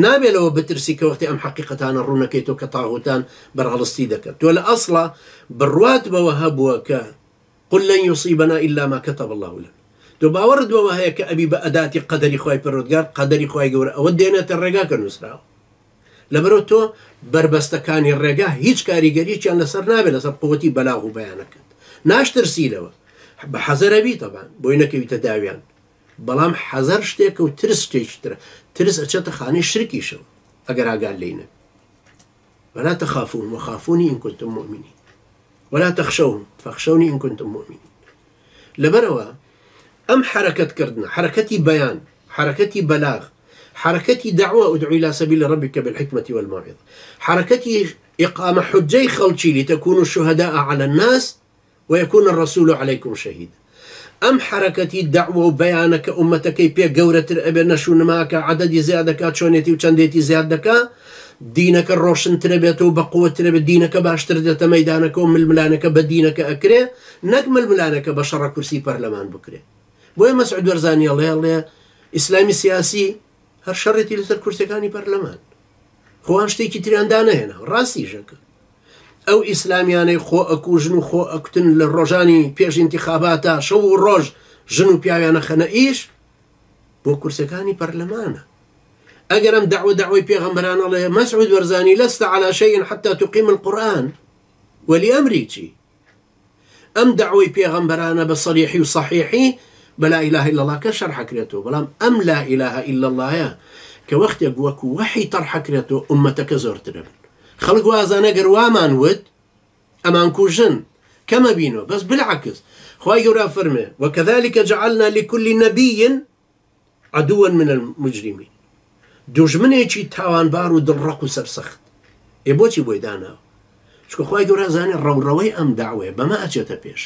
نابێلەوە بترسی کە وەختی ئەم حقیقەتانە ڕوونەکەیتەوە کە تاغوتان بەرهەڵستی دەکات. تۆ لە ئەسڵا بڕوات بەوە هەبووە کە قل لن يصيبنا إلا ما كتب الله لنا. تۆ باوەڕت بەوە هەیە کە ئەبی بە ئەداتی قەدەری خوای پەروەردگار قەدەری خوای گەورە ئەوە دێنێتە ڕێگا کە نووسراوە. لەبەرەوە تۆ بربەستەکانی ڕێگا هیچ کاریگەرییان لەسەر نابێت لەسەر قووەتی بەلاغ و بەیانەکەت. ناشترسیلەوە بە حەزەرەبی تەبان بۆی نەکەویتە داویان، بەڵام حەزەر شتێکە و ترس شتێکترە. ترس ئەچێتە خانەی شرکیشەوە ئەگەر ئاگال لێنە. ولا تخافون وخافوني إن كنتم مؤمنين ولا تخشون فاخشوني إن كنتم مؤمنين. لبروا أم حركة كردنا حركتي بيان، حركتي بلاغ، حركتي دعوة ادعو إلى سبيل ربك بالحكمة والموعظة، حركتي إقامة حجي خلشي لتكونوا الشهداء على الناس ويكون الرسول عليكم شهيدا. أم حركتي دعوة وبيانك أمتك بيا قورة الأبي نشون معك عدد زيادك شونيتي وشنديتي زيادك دينك الروشن تربيته بقوة تربية دينك باش تردت ميدانك ومن الملانك بدينك أكره نكمل ملانك بشر كرسي برلمان بكره. بوي مسعود ورزاني الله إسلامي سياسي هر شرطي لسر كرسي كاني برلمان خوان شتيكي تريان دانا هنا راسي جاك أو إسلامياني خو أكو جنو خو أكتن للرجاني بيش انتخاباتا شو الرج جنو بيانا خنائيش بو كرسي كاني برلمان. أجرم دعوة بيغمبران الله مسعود ورزاني لست على شيء حتى تقيم القرآن ولأمريكي. أم دعوة بيغمبران بصريحي وصحيحي بلا إله إلا الله كشرح كريته بلام أم لا إله إلا الله يا كوقت يقوك وحي طرح كريته أمتك زورت ربن خلق وازانا قروامان ود أمان كوجن كما بينه بس بالعكس خواهي يرى فرمه وكذلك جعلنا لكل نبي عدوا من المجرمين. دوژمنێکی تاوانبار و دڵڕق و سەرسەخت بۆچی بۆی داناوە؟ چکە خوای گەورە زانێ ڕەوڕەوەی ئەم داوێ بەمە ئەچێتە پێش.